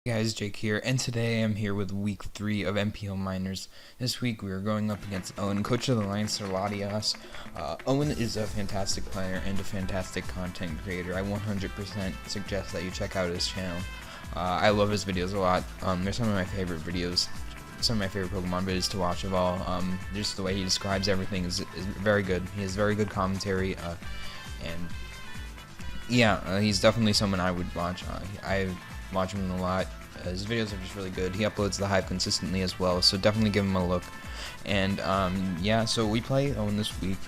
Hey guys, Jake here, and today I'm here with week 3 of NPL Minors. This week we are going up against Owen, coach of the Leinster, Latias. Owen is a fantastic player and a fantastic content creator. I 100% suggest that you check out his channel. I love his videos a lot. They're some of my favorite videos, some of my favorite Pokemon videos to watch of all. Just the way he describes everything is very good. He has very good commentary, and yeah, he's definitely someone I would watch. I watch him a lot. His videos are just really good. He uploads the Hive consistently as well, so definitely give him a look. And yeah, so we play Owen this week.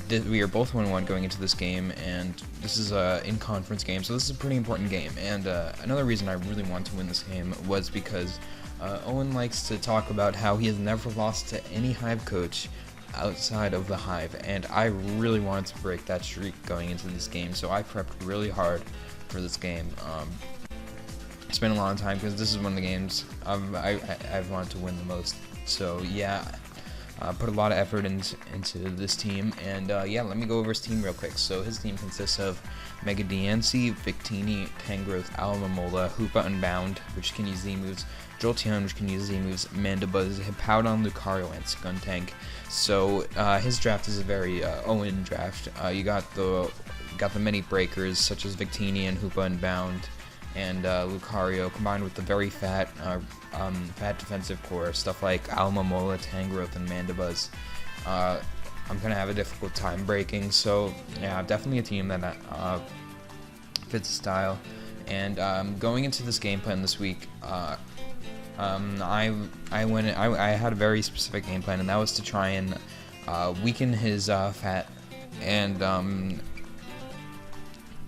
We are both 1-1 going into this game, and this is a in-conference game, so this is a pretty important game. And another reason I really want to win this game was because Owen likes to talk about how he has never lost to any Hive coach outside of the Hive, and I really wanted to break that streak going into this game, so I prepped really hard for this game. It's been a long time because this is one of the games I've wanted to win the most. So yeah, put a lot of effort into this team, and yeah, let me go over his team real quick. So his team consists of Mega Diancie, Victini, Tangrowth, Alamomola, Hoopa Unbound, which can use Z moves, Jolteon, which can use Z moves, Mandibuzz, Hippowdon, Lucario, and Skuntank. So his draft is a very Owen draft. You got the many breakers such as Victini and Hoopa Unbound and Lucario, combined with the very fat defensive core, stuff like Alamomola, Tangrowth, and Mandibuzz. I'm gonna have a difficult time breaking, so yeah, definitely a team that fits the style. And going into this game plan this week, I had a very specific game plan, and that was to try and weaken his fat and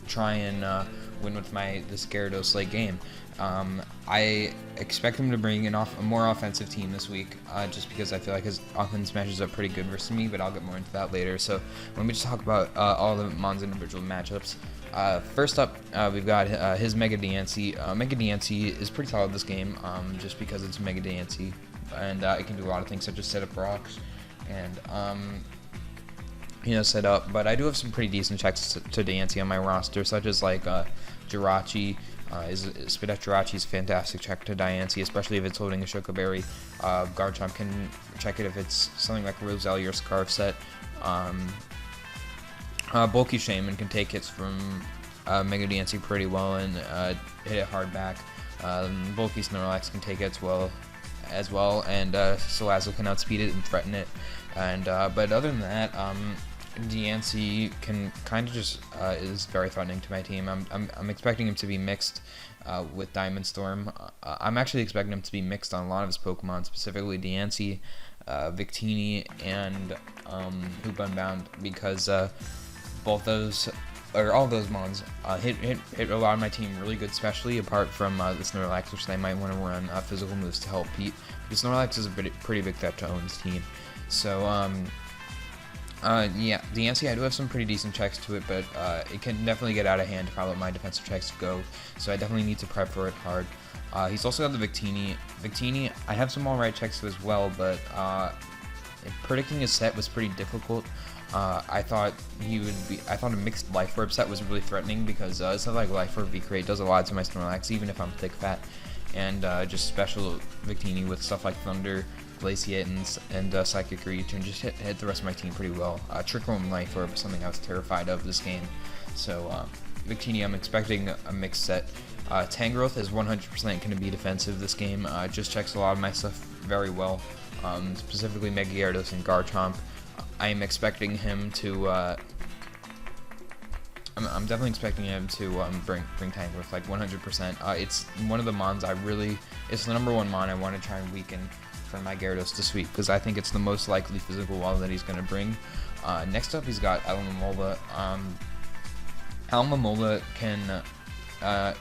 try and win with this Gyarados late game. I expect him to bring a more offensive team this week, just because I feel like his offense matches up pretty good versus me, but I'll get more into that later. So let me just talk about all the Mon's individual matchups. First up, we've got his Mega Diancie. Mega Diancie is pretty solid this game, just because it's Mega Diancie, and it can do a lot of things such as set up rocks and set up, but I do have some pretty decent checks to Diancie on my roster, such as like Jirachi. Spidet Jirachi is a fantastic check to Diancie, especially if it's holding a Choco Berry. Garchomp can check it if it's something like Roselia or Scarf set. Bulky Shaman can take hits from Mega Diancie pretty well and hit it hard back. Bulky Snorlax can take it as well, and Salazzle can outspeed it and threaten it. And but other than that, Diancie can kind of just is very threatening to my team. I'm expecting him to be mixed with Diamond Storm. I'm actually expecting him to be mixed on a lot of his Pokemon, specifically Diancie, Victini, and Hoopa Unbound, because all those mons hit a lot of my team really good, especially apart from the Snorlax, which they might want to run physical moves to help Pete, because Snorlax is a pretty big threat to Owen's team. So yeah, Diancie, I do have some pretty decent checks to it, but it can definitely get out of hand if I let my defensive checks go, so I definitely need to prep for it hard. He's also got the Victini. Victini, I have some alright checks to as well, but predicting his set was pretty difficult. I thought a mixed Life Orb set was really threatening, because it's not like Life Orb V-Create does a lot to my Snorlax, even if I'm thick fat, and just special Victini with stuff like Thunder, Glaciate, and Psychic Reach, and just hit the rest of my team pretty well. Trick Room Life Orb was something I was terrified of this game. So Victini, I'm expecting a mixed set. Tangrowth is 100% going to be defensive this game. Just checks a lot of my stuff very well, specifically Mega Gyarados and Garchomp. I am expecting him to I'm definitely expecting him to bring Tangrowth like 100%. It's one of the mons it's the number one mon I want to try and weaken for my Gyarados this week, because I think it's the most likely physical wall that he's going to bring. Next up, he's got Alamomola. Alamomola can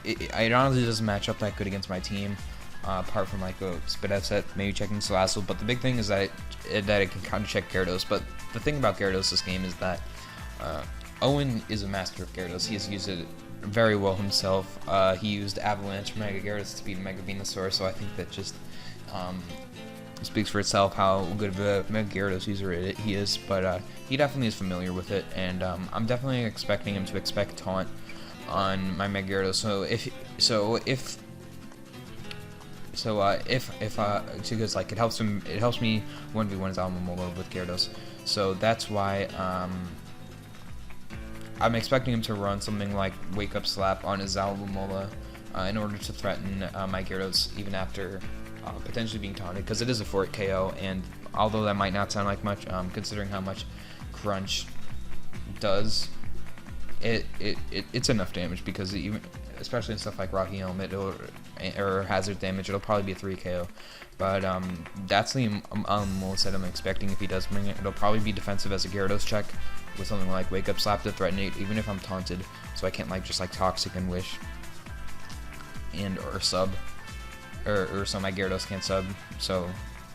it honestly doesn't match up that good against my team, apart from like a Spidet set, maybe checking Salazzle. But the big thing is that it can kind of check Gyarados. But the thing about Gyarados this game is that Owen is a master of Gyarados. He has used it very well himself. He used Avalanche for Mega Gyarados to beat Mega Venusaur, so I think that just speaks for itself how good of a Mega Gyarados user he is. But he definitely is familiar with it, and I'm definitely expecting him to expect Taunt on my Mega Gyarados. So if so because like it helps me 1v1 Alomomola with Gyarados, so that's why I'm expecting him to run something like Wake Up Slap on his Alomomola in order to threaten my Gyarados even after potentially being taunted, because it is a fort KO, and although that might not sound like much, considering how much Crunch does, it's enough damage, because even especially in stuff like Rocky Helmet or Hazard damage, it'll probably be a 3 KO. But that's the most that I'm expecting if he does bring it. It'll probably be defensive as a Gyarados check with something like Wake Up Slap to threaten it, even if I'm taunted, so I can't like just like Toxic and Wish and or sub, or so my Gyarados can't sub. So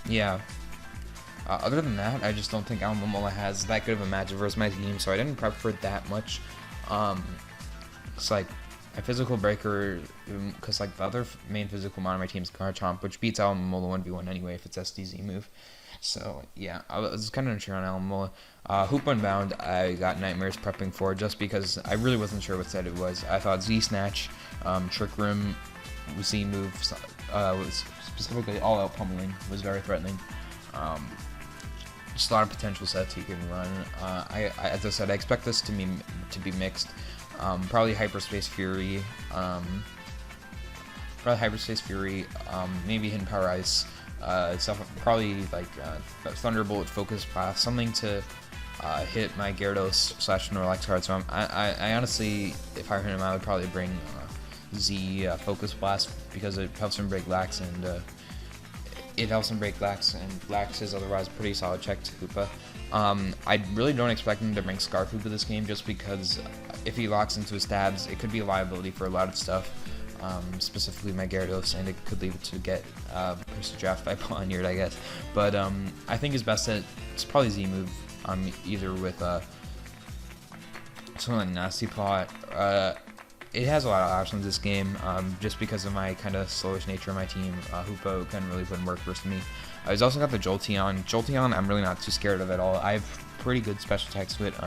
yeah. Other than that, I just don't think Alomomola has that good of a matchup versus my team, so I didn't prep for it that much. It's like a physical breaker, because like the other main physical mod on my team is Garchomp, which beats Alomomola 1v1 anyway if it's SDZ move. So yeah, I was kind of unsure on Alomomola. Hoop Unbound, I got nightmares prepping for, just because I really wasn't sure what set it was. I thought Z Snatch, Trick Room, Z move, was specifically all out pummeling, was very threatening. Just a lot of potential sets he can run. As I said, I expect this to be mixed. Probably Hyperspace Fury. Maybe Hidden Power Ice. Stuff, probably like Thunderbolt, Focus Blast, something to hit my Gyarados / Snorlax card. So I honestly, if I were him, I would probably bring Z Focus Blast, because it helps him break Lax, and Lax is otherwise a pretty solid check to Hoopa. I really don't expect him to bring Scarf Hoopa this game, just because if he locks into his stabs, it could be a liability for a lot of stuff, specifically my Gyarados, and it could lead to get Percy Draft by Pawniard, I guess. But I think his best set is probably Z move, either with something like Nasty Plot. It has a lot of options this game, just because of my kind of slowish nature of my team. Hoopa can really put in work versus me. He's also got the Jolteon. Jolteon, I'm really not too scared of at all. I have pretty good special attacks with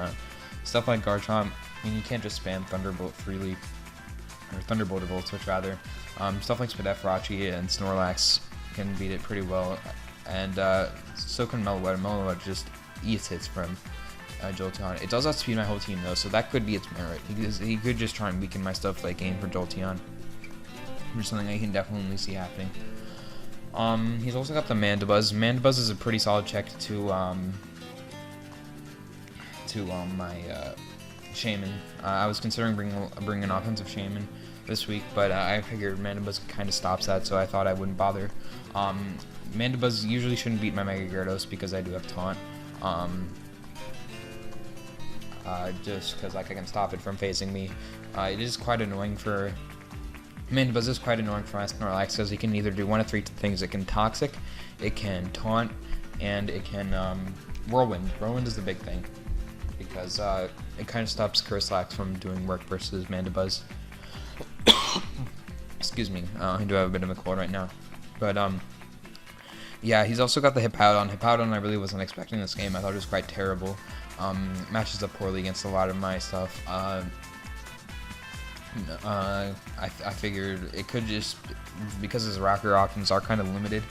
stuff like Garchomp. I mean, you can't just spam Thunderbolt freely, or Thunderbolt or Volt Switch rather. Stuff like Froakies and Snorlax can beat it pretty well, and so can Meloetta. Meloetta just eats hits from Jolteon. It does outspeed my whole team though, so that could be its merit. He could just try and weaken my stuff like aim for Jolteon, which is something I can definitely see happening. He's also got the Mandibuzz. Mandibuzz is a pretty solid check to my Shaman. I was considering bringing an offensive Shaman this week, but I figured Mandibuzz kind of stops that, so I thought I wouldn't bother. Mandibuzz usually shouldn't beat my Mega Gyarados because I do have Taunt. Just because like I can stop it from phasing me. It is quite annoying for Mandibuzz is quite annoying for my Snorlax, because he can either do one of 3 things. It can Toxic, it can Taunt, and it can Whirlwind. Whirlwind is the big thing, because it kind of stops Curslax from doing work versus Mandibuzz. Excuse me, I do have a bit of a cold right now, but yeah, he's also got the Hippowdon. Hippowdon, I really wasn't expecting this game. I thought it was quite terrible. Matches up poorly against a lot of my stuff. I figured it could just, because his rocker options are kind of limited,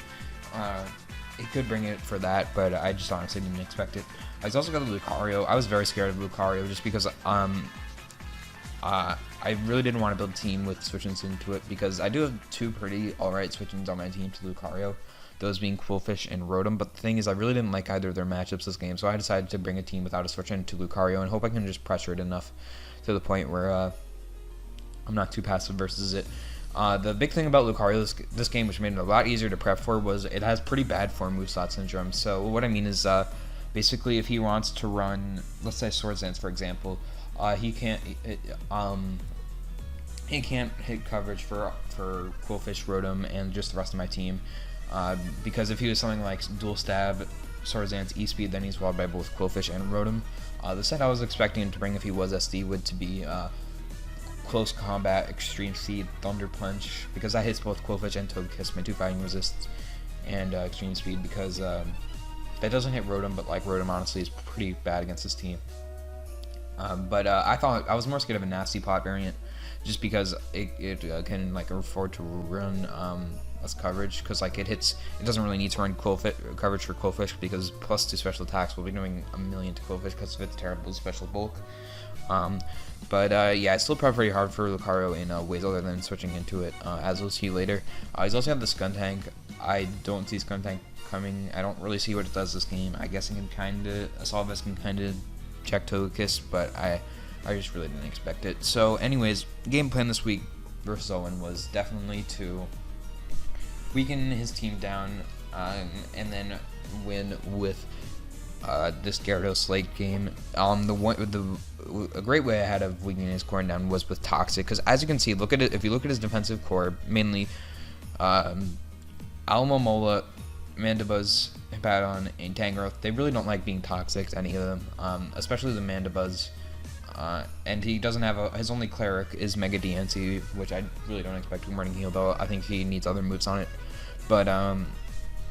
it could bring it for that, but I just honestly didn't expect it. He's also got the Lucario. I was very scared of Lucario, just because I really didn't want to build a team with switch-ins into it, because I do have 2 pretty alright switch-ins on my team to Lucario, those being Qwilfish and Rotom. But the thing is, I really didn't like either of their matchups this game, so I decided to bring a team without a switch-in to Lucario and hope I can just pressure it enough to the point where I'm not too passive versus it. The big thing about Lucario this game, which made it a lot easier to prep for, was it has pretty bad 4-move-slot syndrome. So what I mean is, basically, if he wants to run, let's say Swords Dance, for example, he can't hit coverage for Qwilfish, Rotom, and just the rest of my team, because if he was something like Dual Stab, Swords Dance, E-Speed, then he's walled by both Qwilfish and Rotom. The set I was expecting him to bring if he was SD would to be Close Combat, Extreme Speed, Thunder Punch, because that hits both Qwilfish and Togekiss, my 2 fighting resists, and Extreme Speed, because that doesn't hit Rotom, but like Rotom honestly is pretty bad against this team. But I thought I was more scared of a Nasty Plot variant, just because it can like afford to run less coverage, because like it doesn't really need to run coverage for Quillfish, because +2 special attacks will be doing a million to Quillfish because of its terrible special bulk. Yeah, I still probably pretty hard for Lucario in ways other than switching into it, as we'll see later. He's also got the Skuntank. I don't see Skuntank coming. I don't really see what it does this game. I guess Solvis can kind of check Togekiss, but I just really didn't expect it. So anyways, game plan this week versus Owen was definitely to weaken his team down, and then win with this Gyarados late game. A great way I had of weakening his core down was with Toxic, because as you can see, if you look at his defensive core, mainly Alomomola, Mandibuzz, Hippowdon, and Tangrowth, they really don't like being toxic to any of them, especially the Mandibuzz. And he doesn't have his only cleric is Mega DNC, which I really don't expect him running heal, though I think he needs other moves on it. But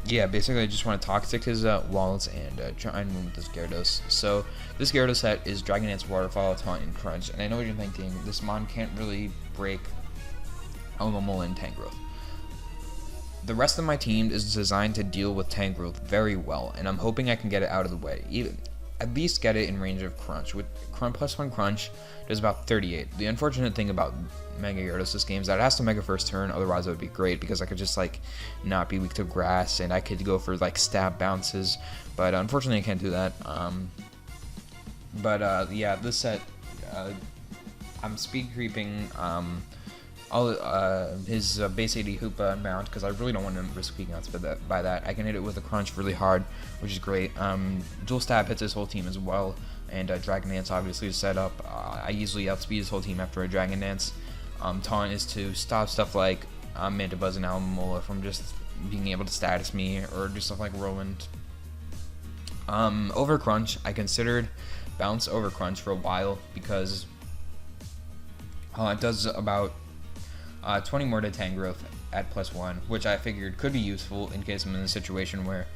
yeah, basically I just want to toxic his walls and try and win with this Gyarados. So this Gyarados set is Dragon Dance, Waterfall, Taunt, and Crunch, and I know what you're thinking, this mon can't really break Alomomola and Tangrowth. The rest of my team is designed to deal with Tangrowth very well, and I'm hoping I can get it out of the way. At least get it in range of Crunch. With +1 Crunch, does about 38. The unfortunate thing about Mega Gyarados this game is that it has to Mega first turn, otherwise it would be great, because I could just like not be weak to grass, and I could go for like stab bounces, but unfortunately I can't do that. Yeah, this set, I'm speed creeping his base 80 Hoopa mount, because I really don't want to risk being outspeed by that. I can hit it with a Crunch really hard, which is great. Dual Stab hits his whole team as well, and Dragon Dance obviously is set up. I easily outspeed his whole team after a Dragon Dance. Taunt is to stop stuff like Mandibuzz and Alomomola from just being able to status me, or do stuff like Roland. Over Crunch, I considered Bounce over Crunch for a while, because it does about 20 more to Tangrowth at +1, which I figured could be useful in case I'm in a situation where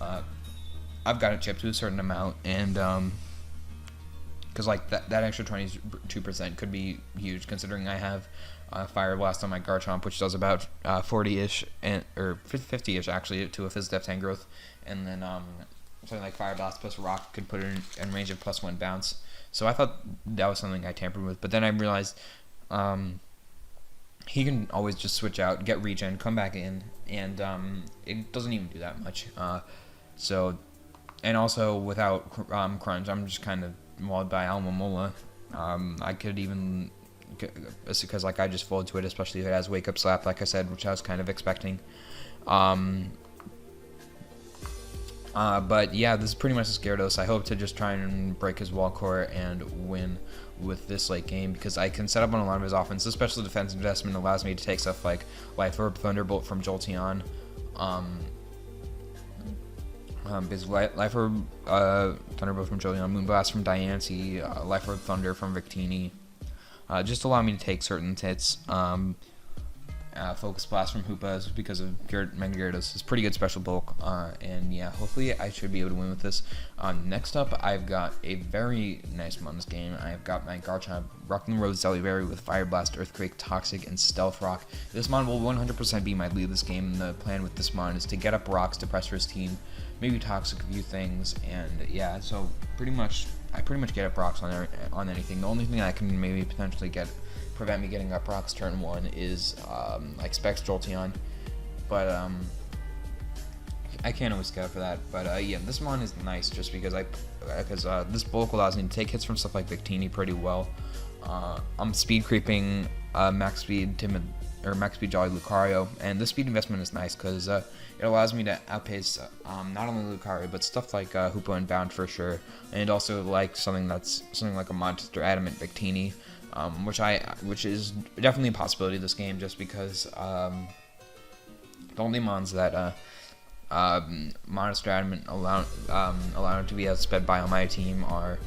I've got a chip to a certain amount, and because like that extra 22% could be huge, considering I have Fire Blast on my Garchomp, which does about 40-ish or 50-ish actually to a Fizdef Tangrowth, and then something like Fire Blast plus Rock could put it in range of +1 bounce. So I thought that was something I tampered with, but then I realized he can always just switch out, get regen, come back in, and it doesn't even do that much. And also without Crunch, I'm just kind of walled by Alomomola. I could even, because like I just fold to it, especially if it has Wake Up Slap, like I said, which I was kind of expecting. But yeah, this is pretty much a Gyarados. I hope to just try and break his wall core and win with this late game, because I can set up on a lot of his offense. Especially defense investment allows me to take stuff like Life Orb, Thunderbolt from Jolteon, because Life Orb, Thunderbolt from Jolteon, Moonblast from Diancie, Life Orb Thunder from Victini, just allow me to take certain hits. Focus Blast from Hoopa because of Mega Gyarados. It's pretty good special bulk, and yeah, hopefully I should be able to win with this. Next up, I've got a very nice mon this game. I've got my Garchomp Rock'n Road Celeberry with Fire Blast, Earthquake, Toxic, and Stealth Rock. This mon will 100% be my lead this game. The plan with this mon is to get up rocks to pressure his team, maybe Toxic a few things, and yeah, so I pretty much get up rocks on anything. The only thing I can maybe potentially prevent me getting up rocks turn 1 is like Specs Jolteon, but I can't always scout for that. But yeah, this mon is nice just because this bulk allows me to take hits from stuff like Victini pretty well. I'm speed creeping max speed Jolly Lucario, and this speed investment is nice because it allows me to outpace not only Lucario but stuff like Hoopa and Bound for sure, and also like something like a Monster Adamant Victini. Which is definitely a possibility this game, just because the only mons that Monster Adamant allow to be outsped by on my team are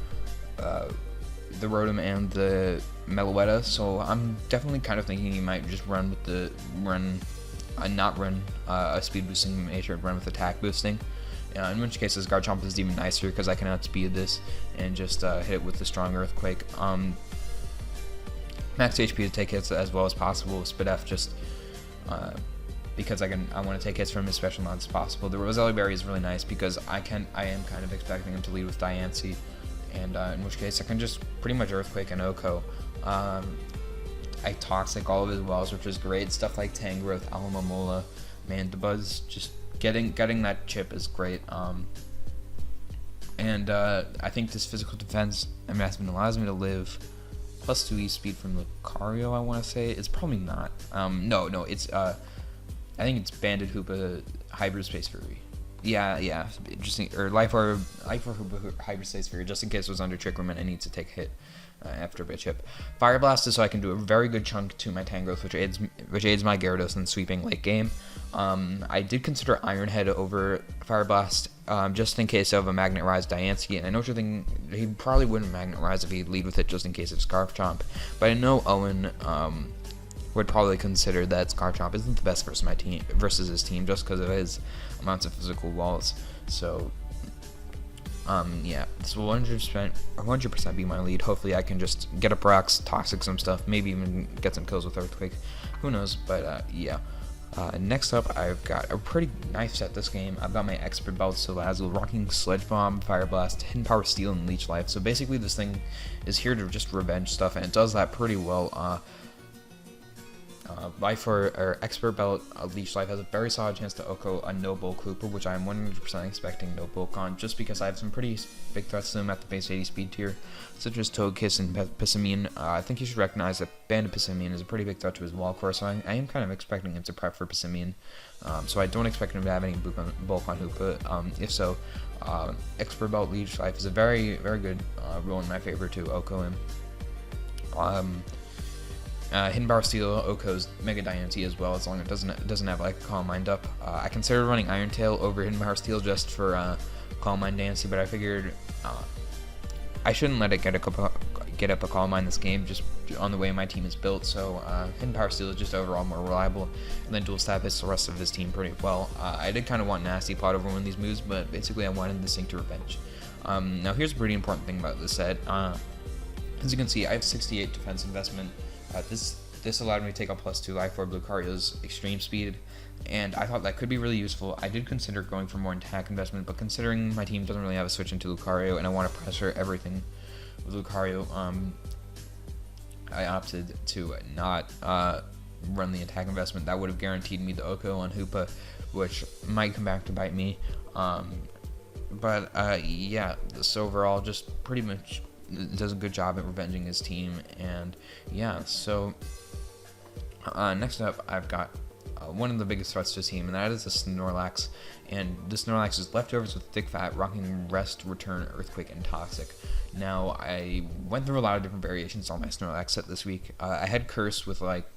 the Rotom and the Meloetta, so I'm definitely kind of thinking he might just not run a speed boosting nature, run with attack boosting. In which case, this Garchomp is even nicer because I can outspeed this and just hit it with the strong Earthquake. max HP to take hits as well as possible. Spit F just because I want to take hits from his special mods as possible. The Roselli Berry is really nice because I am kind of expecting him to lead with Diancie, and in which case I can just pretty much Earthquake and Oko. I Toxic all of his wells, which is great. Stuff like Tangrowth, Alamomola, Mandibuzz, just getting that chip is great. And I think this physical defense investment allows me to live +2 E-speed from Lucario, I want to say. It's probably not. No, it's I think it's Banded Hoopa Hyperspace Fury. Yeah, interesting. Or Life Orb Hoopa Hyperspace Fury, just in case it was under Trick Room and I need to take a hit after a bit chip. Fire Blast is so I can do a very good chunk to my Tangrowth, which aids my Gyarados in sweeping late game. I did consider Iron Head over Fire Blast, just in case of a Magnet Rise Diancie, and I know you're thinking he probably wouldn't Magnet Rise if he'd lead with it just in case of Scarf Chomp, but I know Owen would probably consider that Scarf Chomp isn't the best versus his team just because of his amounts of physical walls. So yeah, this will 100% be my lead. Hopefully I can just get up rocks, Toxic some stuff, maybe even get some kills with Earthquake. Who knows? But yeah. Next up, I've got a pretty nice set this game. I've got my Expert Belt Salazzle, rocking Sledge Bomb, Fire Blast, Hidden Power Steel, and Leech Life. So basically this thing is here to just revenge stuff, and it does that pretty well. Expert Belt Leech Life has a very solid chance to Oko a No Bulk Hooper, which I am 100% expecting No Bulk on, just because I have some pretty big threats to him at the base 80 speed tier, such as Togekiss and Pissamine. I think you should recognize that Banded Pissamine is a pretty big threat to his wall core, so I am kind of expecting him to prep for Pissamine. So I don't expect him to have any bulk on Hoopa. If so, Expert Belt Leech Life is a very, very good rule in my favor to Oko him. Hidden Power Steel Oko's Mega Diancie as well, as long as it doesn't have like a Calm Mind up. I considered running Iron Tail over Hidden Power Steel just for Calm Mind Diancie, but I figured I shouldn't let it get up a Calm Mind this game, just on the way my team is built. So Hidden Power Steel is just overall more reliable, and then Dual Stab hits the rest of his team pretty well. I did kind of want Nasty Plot over one of these moves, but basically I wanted the Sync to Revenge. Now here's a pretty important thing about this set. As you can see, I have 68 defense investment. This allowed me to take out +2 Life Orb Lucario's extreme speed, and I thought that could be really useful. I did consider going for more attack investment, but considering my team doesn't really have a switch into Lucario and I want to pressure everything with Lucario, I opted to not run the attack investment. That would have guaranteed me the Oko on Hoopa, which might come back to bite me. Yeah, this overall just pretty much does a good job at revenging his team, and yeah, so next up I've got one of the biggest threats to his team, and that is the Snorlax, and the Snorlax is leftovers with Thick Fat, rocking Rest, Return, Earthquake, and Toxic. Now, I went through a lot of different variations on my Snorlax set this week. I had Curse with like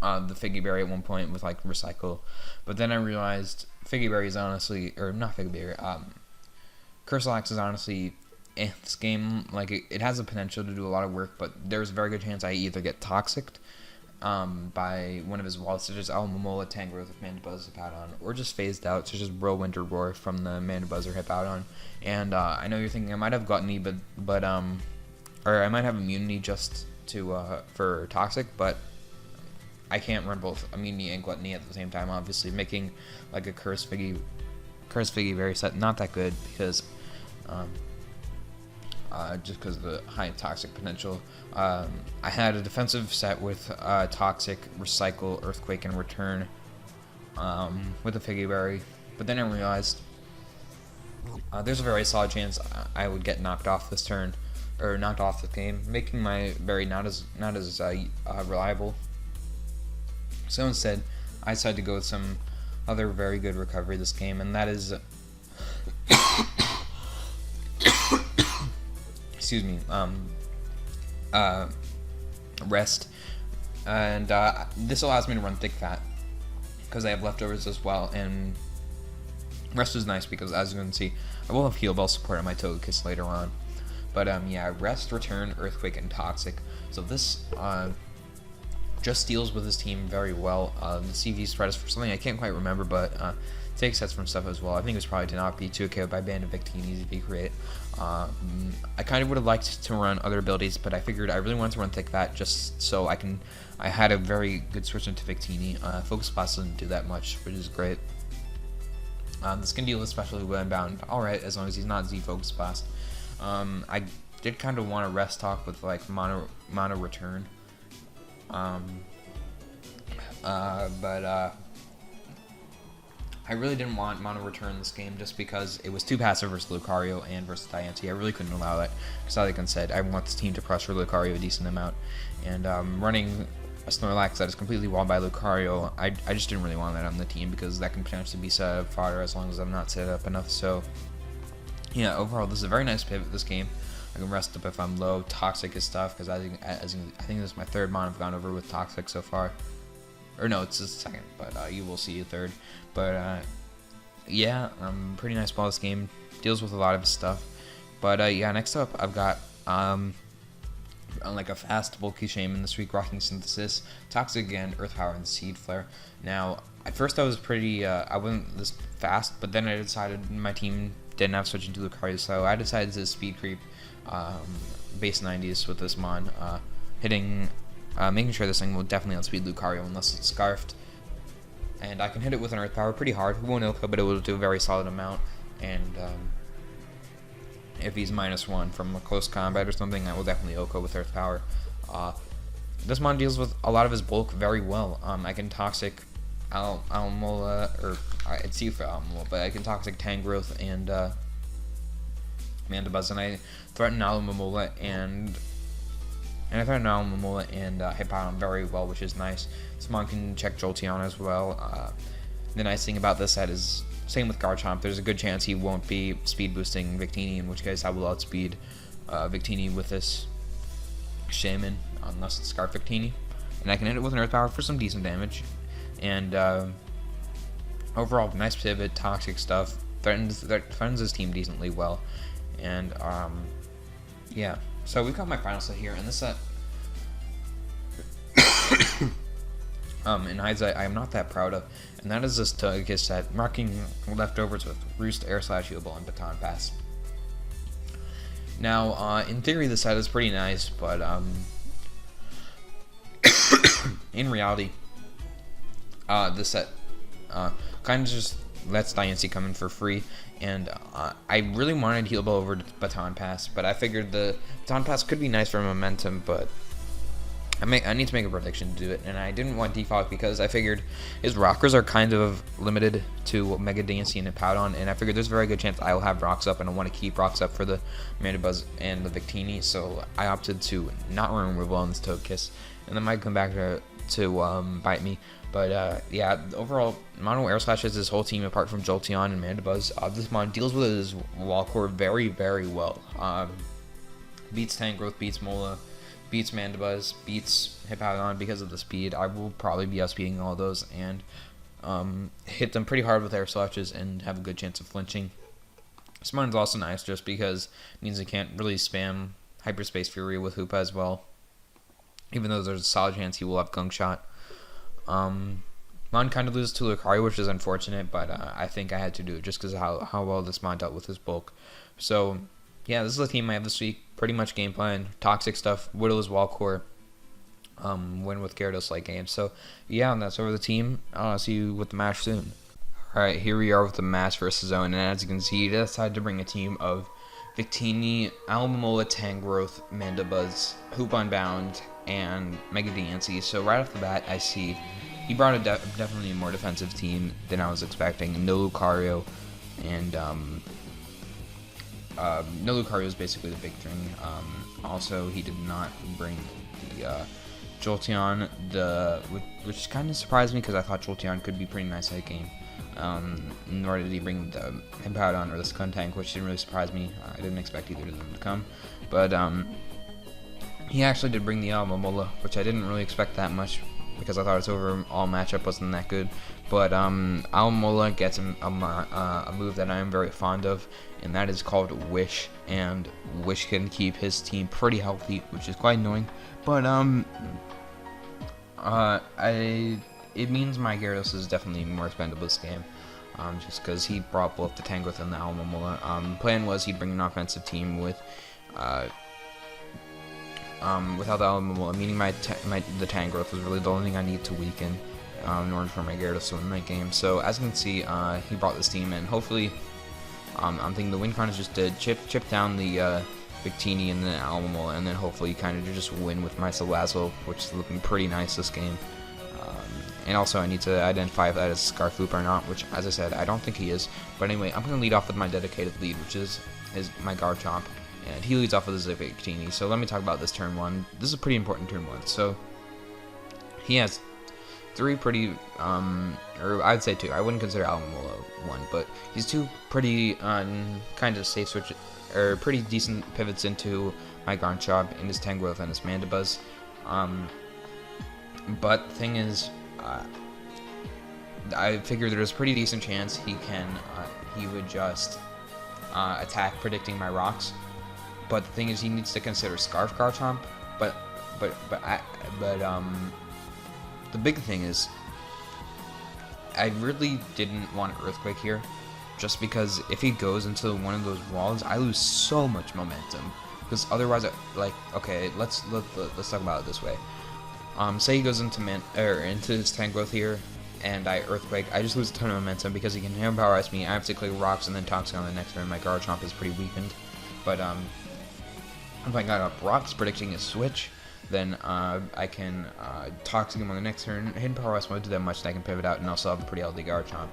the Figgy Berry at one point with like Recycle, but then I realized Figgy Berry is honestly, or not Figgy Berry, Curselax is honestly this game, like it has the potential to do a lot of work, but there's a very good chance I either get Toxiced by one of his walls, such as Alamomola, Tangrowth with Mandibuzz Hippowdon, or just phased out, such as Whirlwind Roar from the Mandibuzz or Hippowdon. And I know you're thinking I might have Gluttony, but or I might have Immunity just to for Toxic, but I can't run both Immunity and Gluttony at the same time. Obviously, making like a Curse Figgy Berry set not that good because. Just because of the high toxic potential. I had a defensive set with Toxic, Recycle, Earthquake, and Return with a Figgy Berry, but then I realized there's a very solid chance I would get knocked off this turn, or knocked off the game, making my berry not as reliable. So instead, I decided to go with some other very good recovery this game, and that is excuse me, Rest, and this allows me to run Thick Fat because I have leftovers as well, and Rest is nice because, as you can see, I will have Heal Ball support on my Togekiss later on. But yeah, Rest, Return, Earthquake, and Toxic. So this just deals with his team very well. The CV spread is for something I can't quite remember, but takes sets from stuff as well. I think it was probably to not be 2K by Band of Victini, easy to create. I kind of would have liked to run other abilities, but I figured I really wanted to run Thick Fat just so I had a very good switch into Victini. Focus Blast doesn't do that much, which is great. This can deal especially when bound. Alright, as long as he's not Z Focus Blast. I did kind of want to rest talk with like mono return. But I really didn't want mono return this game just because it was too passive versus Lucario and versus Diancie. I really couldn't allow that because, like I said, I want this team to pressure Lucario a decent amount, and running a Snorlax that is completely walled by Lucario, I just didn't really want that on the team because that can potentially be set up fodder as long as I'm not set up enough. So yeah, overall this is a very nice pivot this game. I can rest up if I'm low. Toxic is tough because I think this is my third mon I've gone over with Toxic so far. Or no, it's the second, but you will see a third. But yeah, pretty nice ball this game. Deals with a lot of stuff. But yeah, next up I've got like a fast bulky shaman this week, rocking Synthesis, Toxic again, Earth Power, and Seed Flare. Now, at first I was pretty, I wasn't this fast, but then I decided my team didn't have switching to Lucario, so I decided to speed creep base 90s with this mon, making sure this thing will definitely outspeed Lucario unless it's Scarfed. And I can hit it with an Earth Power pretty hard. It won't OHKO, but it will do a very solid amount. And if he's -1 from a close combat or something, I will definitely OHKO with Earth Power. This mon deals with a lot of his bulk very well. I can Toxic Almola, or it's Sifa Almola, but I can Toxic Tangrowth and Mandibuzz, and I threaten Alomomola and Hippowdon very well, which is nice. This mon can check Jolteon as well. The nice thing about this set is, same with Garchomp, there's a good chance he won't be speed boosting Victini, in which case I will outspeed Victini with this Shaman, unless it's Scarf Victini. And I can hit it with an Earth Power for some decent damage. And overall, nice pivot, Toxic stuff, threatens his team decently well. And yeah, so we've got my final set here, and this set in hindsight I am not that proud of, and that is this Togekiss set, marking leftovers with Roost, Air Slash, Heal Ball, and Baton Pass. Now, in theory the set is pretty nice, but in reality this set kind of just lets Diancie come in for free, and I really wanted Heal Ball over Baton Pass, but I figured the Baton Pass could be nice for momentum, but I need to make a prediction to do it, and I didn't want Defog because I figured his Rockers are kind of limited to Mega Diancie and Hippowdon, and I figured there's a very good chance I will have Rocks up, and I want to keep Rocks up for the Mandibuzz and the Victini, so I opted to not run removal on this Togekiss, and that might come back to bite me. But yeah, overall, Mono Air Slashes his whole team apart from Jolteon and Mandibuzz. This mon deals with his wall core very, very well. Beats Tangrowth, beats Mola, beats Mandibuzz, beats Hippowdon because of the speed. I will probably be outspeeding all those and hit them pretty hard with Air Slashes and have a good chance of flinching. This mon is also nice just because it means I can't really spam Hyperspace Fury with Hoopa as well, even though there's a solid chance he will have Gunk Shot. Mon kind of loses to Lucario, which is unfortunate, but I think I had to do it just because of how well this mon dealt with his bulk. So yeah, this is the team I have this week. Pretty much game plan, Toxic stuff, Whittle is wall core, win with Gyarados late game. So yeah, and that's over the team. I'll see you with the match soon. Alright, here we are with the match versus Zone, and as you can see, he decided to bring a team of Victini, Alomomola, Tangrowth, Mandibuzz, Hoop Bound, and Mega Diancie. So right off the bat, I see he brought a definitely a more defensive team than I was expecting. No Lucario, and no Lucario is basically the big thing. Also, he did not bring the Jolteon, which kind of surprised me because I thought Jolteon could be pretty nice late game. Nor did he bring the Hippowdon or the Skuntank, which didn't really surprise me. I didn't expect either of them to come, but he actually did bring the Alomomola, which I didn't really expect that much because I thought its overall matchup wasn't that good. But Alomomola gets a move that I am very fond of, and that is called Wish, and Wish can keep his team pretty healthy, which is quite annoying. But it means my Gyarados is definitely more expendable this game. just because he brought both the Tangrowth and the Alomomola. Plan was he'd bring an offensive team with, without the Alomomola, meaning the Tangrowth was really the only thing I need to weaken in order for my Gyarados to win that game. So as you can see, he brought this team, and hopefully, I'm thinking the win con is just to chip down the Victini and the Alomomola, and then hopefully kind of just win with my Salazzle, which is looking pretty nice this game. And also I need to identify if that is Scarfloop or not, which, as I said, I don't think he is. But anyway, I'm going to lead off with my dedicated lead, which is my Garchomp, and he leads off with his Victini. So let me talk about this turn 1. This is a pretty important turn 1. So he has 3 pretty, or I'd say 2. I wouldn't consider Alomomola 1, but he's 2 pretty kind of safe switch, or pretty decent pivots into my Garchomp and his Tangrowth and his Mandibuzz. But the thing is, I figured there's a pretty decent chance he would just attack predicting my rocks. But the thing is, he needs to consider Scarf Garchomp. But the big thing is, I really didn't want Earthquake here, just because if he goes into one of those walls, I lose so much momentum. Because otherwise, okay, let's talk about it this way. Say he goes into his Tangrowth here, and I Earthquake, I just lose a ton of momentum because he can Hand Power Ice me. I have to click Rocks and then Toxic on the next turn. My Garchomp is pretty weakened. But if I got up Rocks predicting his switch, then I can Toxic him on the next turn. Hidden Power Ice won't do that much, and I can pivot out and also have a pretty healthy Garchomp.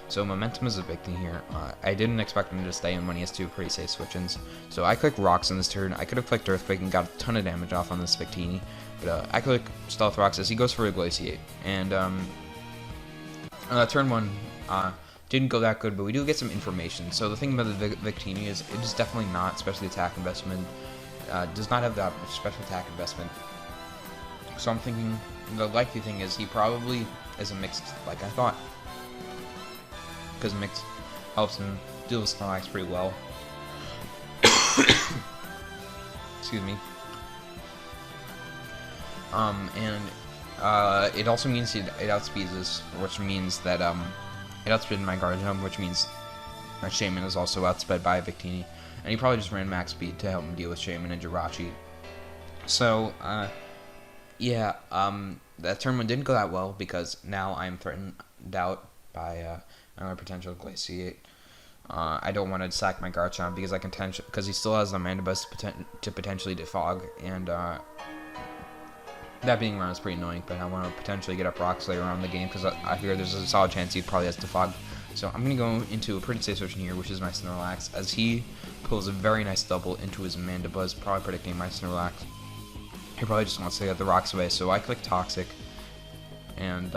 So momentum is a big thing here. I didn't expect him to stay in when he has 2 pretty safe switch-ins. So I click Rocks on this turn. I could have clicked Earthquake and got a ton of damage off on this Victini. But I click Stealth Rocks as he goes for a Glaciate. And turn 1 didn't go that good, but we do get some information. So the thing about the Victini is it is definitely not special attack investment. Does not have that special attack investment. So I'm thinking the likely thing is he probably is a mixed, like I thought. Because mixed helps him deal with Snorlax pretty well. Excuse me. It also means it outspeeds us, which means that it outspeed my Garchomp, which means my Shaman is also outsped by Victini, and he probably just ran max speed to help him deal with Shaman and Jirachi. So yeah, that turn 1 didn't go that well because now I'm threatened out by another potential Glaciate. I don't want to sack my Garchomp because because he still has the Mandibuzz to potentially defog, and that being run is pretty annoying, but I want to potentially get up Rocks later on in the game because I figure there's a solid chance he probably has defog. So I'm going to go into a pretty safe switch in here, which is my Snorlax, as he pulls a very nice double into his Mandibuzz, probably predicting my Snorlax. He probably just wants to get the rocks away, so I click Toxic, and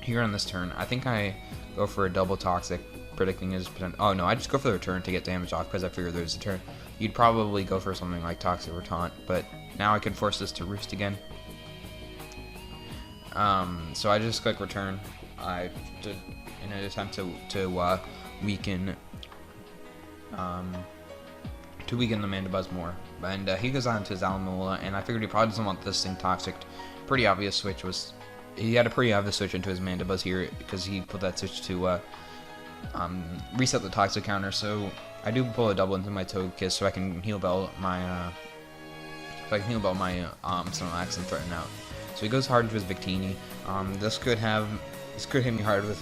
here on this turn, I think I go for a double Toxic, predicting his potential. Oh no, I just go for the return to get damage off because I figure there's a turn. You'd probably go for something like Toxic or Taunt, but now I can force this to Roost again. So I just click Return in an attempt to weaken the Mandibuzz more. And he goes on to his Alomomola, and I figured he probably doesn't want this thing Toxic. Pretty obvious switch was, he had a pretty obvious switch into his Mandibuzz here because he put that switch to reset the Toxic counter. So I do pull a double into my Togekiss so I can heal bell my Snorlax and threaten out. So he goes hard into his Victini. This could hit me hard with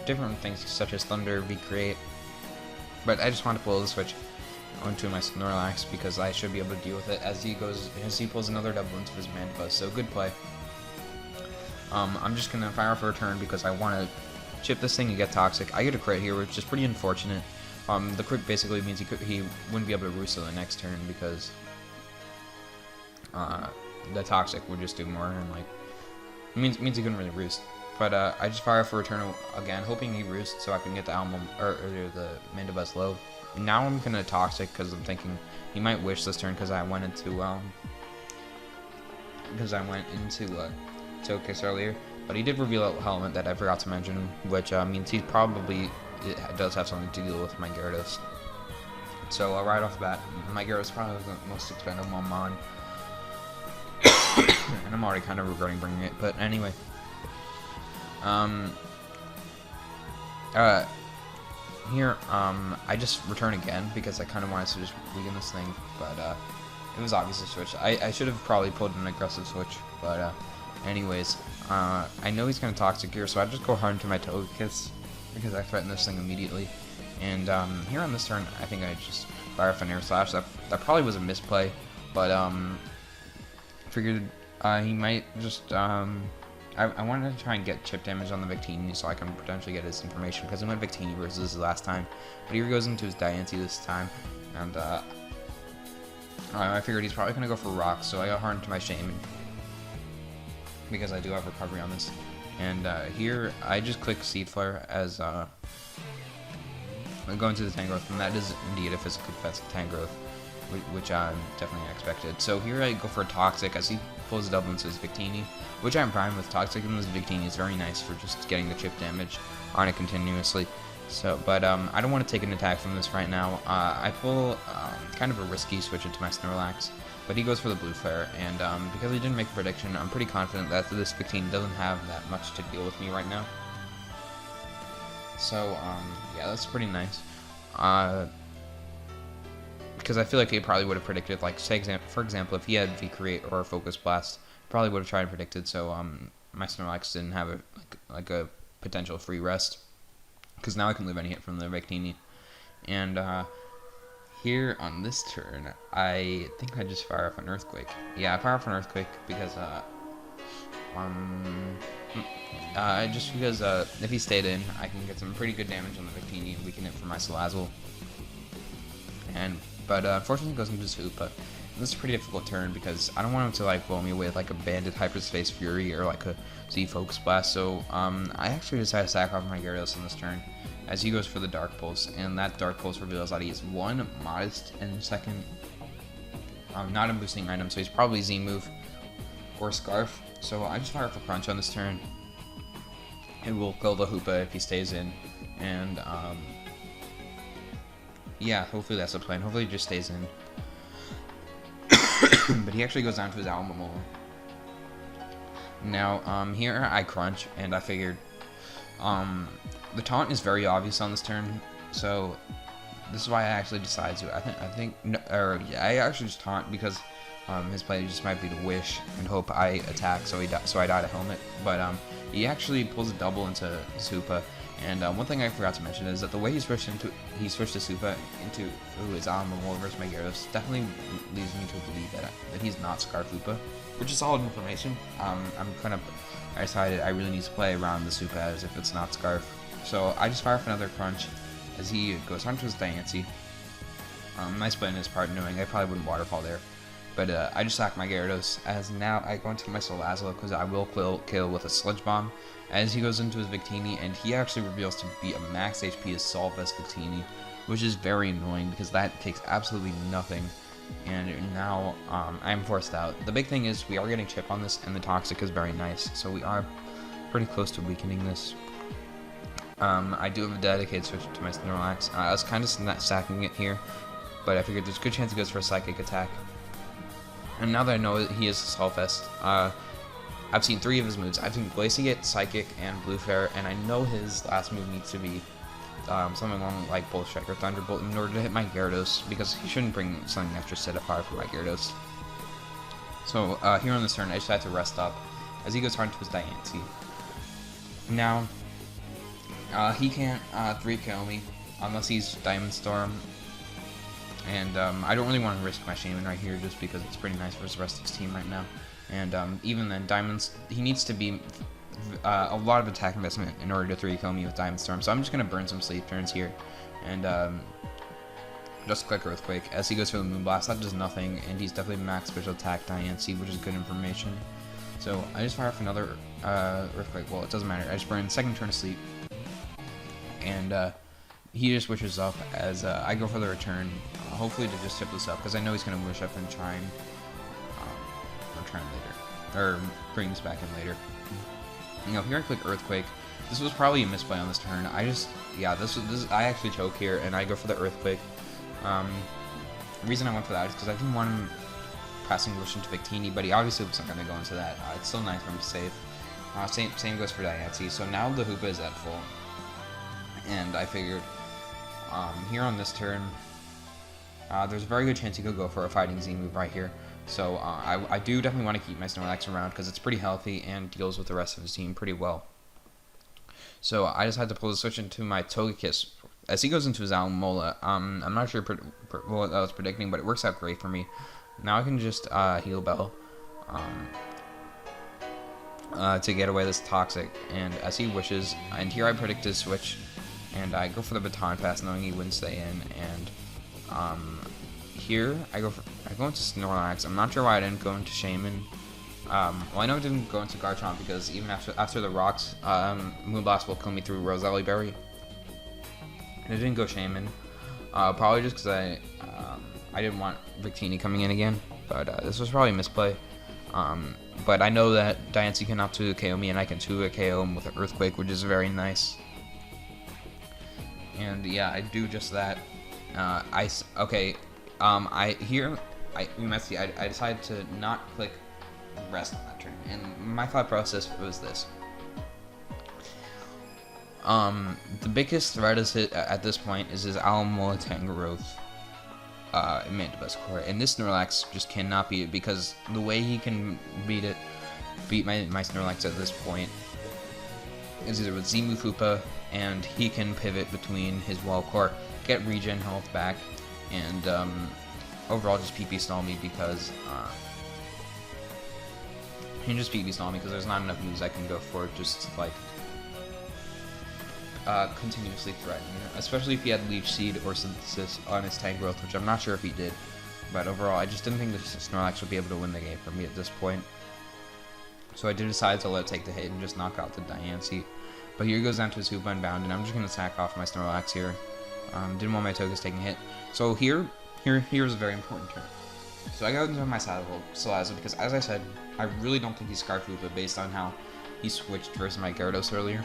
different things such as Thunder, V-Create, but I just want to pull the switch onto my Snorlax because I should be able to deal with it as he pulls another double into his Mandibuzz. So good play. I'm just gonna fire off a return because I want to chip this thing and get Toxic. I get a crit here, which is pretty unfortunate. The crit basically means he wouldn't be able to Roost on the next turn because the Toxic would just do more, and like it means he couldn't really Roost. But I just fire off a return again, hoping he Roosts so I can get the the Mandibuzz low. Now I'm gonna Toxic because I'm thinking he might Wish this turn because I went into Togekiss earlier, but he did reveal a Helmet that I forgot to mention, which means he probably does have something to deal with my Gyarados. So right off the bat, my Gyarados is probably the most expendable Mon. And I'm already kind of regretting bringing it, but anyway. Here, I just return again because I kind of wanted to just weaken this thing, but it was obvious a switch. I should have probably pulled an aggressive switch, but anyways, I know he's going to Toxic here, so I just go hard into my Togekiss because I threaten this thing immediately. And here on this turn, I think I just fire off an Air Slash. That probably was a misplay, but figured he might just I wanted to try and get chip damage on the Victini so I can potentially get his information because he went Victini versus his last time. But here he goes into his Diancie this time, and I figured he's probably going to go for Rocks, so I got hard into my Shaman because I do have recovery on this. And here I just click Seed Flare as I go into the Tangrowth, and that is indeed a physical defensive Tangrowth, which I definitely expected. So here I go for a Toxic as he pulls it up into his Victini, which I'm fine with. Toxic in this Victini is very nice for just getting the chip damage on it continuously. So, but I don't want to take an attack from this right now. I pull kind of a risky switch into my Snorlax, but he goes for the Blue Flare, and because he didn't make a prediction, I'm pretty confident that this Victini doesn't have that much to deal with me right now. So, yeah, that's pretty nice. Because I feel like he probably would have predicted, like, say, for example, if he had V-Create or Focus Blast, probably would have tried to predict it, so my Snorlax didn't have a potential free rest, because now I can live any hit from the Victini. And here on this turn, I think I just fire off an Earthquake. Yeah, I fire off an Earthquake because just because if he stayed in, I can get some pretty good damage on the Victini and weaken it for my Salazzle. But unfortunately, it goes into Hoopa. This is a pretty difficult turn because I don't want him to like blow me away with like a Banded Hyperspace Fury or like a Z Focus Blast. So I actually decided to sack off my Gyarados on this turn as he goes for the Dark Pulse, and that Dark Pulse reveals that he is one Modest and second, not a boosting item, so he's probably Z move or Scarf. So I just fire for Crunch on this turn. It will kill the Hoopa if he stays in, and yeah, hopefully that's the plan. Hopefully he just stays in. But he actually goes down to his Almamola. Now, here I Crunch, and I figured the taunt is very obvious on this turn, so this is why I actually decided to. I actually just taunt because his play just might be to Wish and hope I attack, so I die to Helmet. But he actually pulls a double into his Hoopa. And one thing I forgot to mention is that the way he switched his Hoopa into his Almamola versus my Gyarados definitely leads me to believe that he's not Scarf Hoopa, which is solid information. I decided I really need to play around this Hoopa as if it's not Scarf. So I just fire off another Crunch as he goes onto his Diancie. Nice play on his part, knowing I probably wouldn't Waterfall there. But I just sack my Gyarados, as now I go into my Salazzle because I will kill with a Sludge Bomb, as he goes into his Victini, and he actually reveals to be a max HP Assault-Vest Victini, which is very annoying because that takes absolutely nothing, and now I'm forced out. The big thing is we are getting chip on this, and the Toxic is very nice, so we are pretty close to weakening this. I do have a dedicated switch to my Snorlax. I was kind of sacking it here, but I figured there's a good chance he goes for a Psychic attack. And now that I know he is Assault-Vest, I've seen 3 of his moves. I've seen Glaciate, Psychic, and Blue Flare, and I know his last move needs to be something along like Bolt Strike or Thunderbolt in order to hit my Gyarados, because he shouldn't bring something extra set of fire for my Gyarados. So here on this turn, I just had to rest up as he goes hard into his Diancie. Now, he can't 3-KO me unless he's Diamond Storm. And I don't really want to risk my Shaman right here just because it's pretty nice for the rest of his team right now. And even then, he needs to be a lot of attack investment in order to 3-KO me with Diamond Storm. So I'm just going to burn some sleep turns here and just click Earthquake. As he goes for the Moonblast, that does nothing, and he's definitely max special attack Diancie, which is good information. So I just fire off another Earthquake. Well, it doesn't matter. I just burn second turn of sleep. And he just wishes up as I go for the return, hopefully to just tip this up, because I know he's going to wish up and try and later, or bring this back in later. You know, here I click Earthquake. This was probably a misplay on this turn. I actually choke here, and I go for the Earthquake. The reason I went for that is because I didn't want him passing Wish into Victini, but he obviously wasn't going to go into that. It's still nice for him to save. Same goes for Diancie. So now the Hoopa is at full. and I figured here on this turn, there's a very good chance he could go for a fighting Z move right here. So I do definitely want to keep my Snorlax around because it's pretty healthy and deals with the rest of his team pretty well. So I decided to pull the switch into my Togekiss. As he goes into his Alomola, I'm not sure what I was predicting, but it works out great for me. Now I can just Heal Bell to get away this Toxic, and as he wishes, and here I predict his switch, and I go for the Baton Pass knowing he wouldn't stay in, and here I go into Snorlax. I'm not sure why I didn't go into Shaman. Well, I know I didn't go into Garchomp because even after the rocks, Moonblast will kill me through Roselli Berry. And I didn't go Shaman, probably just because I didn't want Victini coming in again. But this was probably a misplay. But I know that Diancie cannot 2 KO me, and I can 2 KO him with an Earthquake, which is very nice. And yeah, I do just that. You might see I decided to not click rest on that turn, and my thought process was this. The biggest threat at this point is his Alomola Tangrowth Mandibuzz core, and this Snorlax just cannot beat it because the way he can beat my Snorlax at this point is either with Zimu Fupa, and he can pivot between his Wall Core, get regen health back, and overall just PP stall me because he can just PP stall me because there's not enough moves I can go for just like continuously threaten, especially if he had Leech Seed or Synthesis on his Tangrowth, which I'm not sure if he did. But overall, I just didn't think the Snorlax would be able to win the game for me at this point. So I did decide to let it take the hit and just knock out the Diancie. But here he goes down to his Hoopa Unbound, and I'm just going to sack off my Snorlax here. Didn't want my Togekiss taking a hit. So here's a very important turn. So I got into my Salazzle because, as I said, I really don't think he's Scarf Hoopa based on how he switched versus my Gyarados earlier.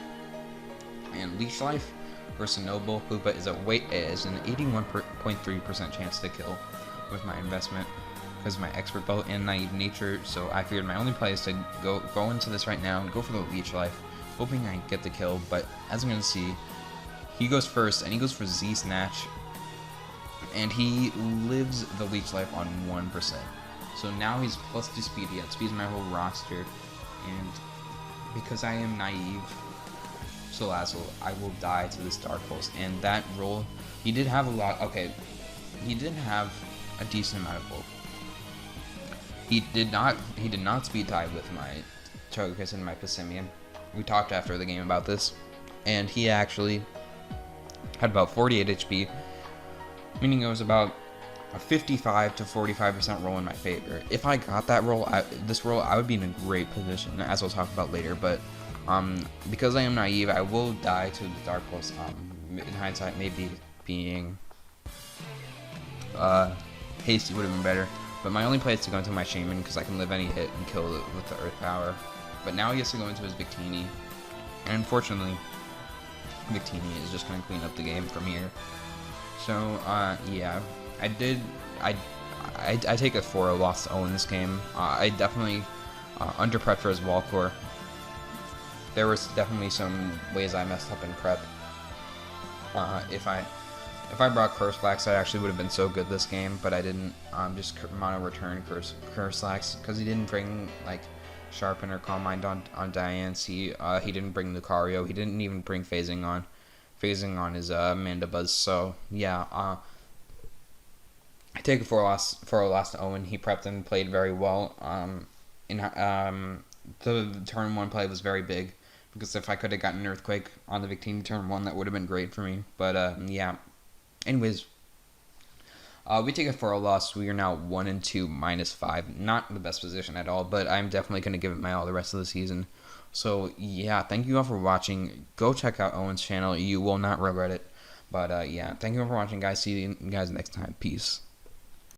And Leech Life versus Noble Hoopa is an 81.3% chance to kill with my investment because of my Expert Belt and Naive Nature. So I figured my only play is to go into this right now and go for the Leech Life, hoping I get the kill. But as I'm going to see, he goes first, and he goes for Z Snatch, and he lives the Leech Life on 1%. So now he's plus 2 speed. He outspeeds my whole roster, and because I am naive Salazzle, I will die to this Dark Pulse. And that roll, he did have a lot. Okay, he did have a decent amount of bulk. He did not speed tie with my Togekiss and my Passimian. We talked after the game about this, and he actually had about 48 HP, meaning it was about a 55 to 45% roll in my favor. If I got that roll, I would be in a great position, as we'll talk about later. But because I am naive, I will die to the Dark Pulse. In hindsight, maybe being hasty would have been better. But my only play is to go into my Shaman because I can live any hit and kill it with the Earth Power. But now he gets to go into his Victini, and unfortunately, Victini is just going to clean up the game from here. So yeah, I take a 4-0 loss to Owen this game. I definitely under-prepped for his Wall Core. There was definitely some ways I messed up in prep. If I brought Curse Lax, I actually would have been so good this game, but I didn't. Just mono return Curse Lax because he didn't bring like Sharpen or Calm Mind on Diancie. He didn't bring Lucario. He didn't even bring phasing on his Mandibuzz. So yeah, I take a 4-0 loss to Owen. He prepped and played very well. The turn 1 play was very big because if I could have gotten an Earthquake on the Victini turn 1, that would have been great for me. But yeah. Anyways, we take a 4-0 loss. We are now 1-2 -5. Not the best position at all, but I'm definitely going to give it my all the rest of the season. So yeah, thank you all for watching. Go check out Owen's channel. You will not regret it. But yeah, thank you all for watching, guys. See you guys next time. Peace.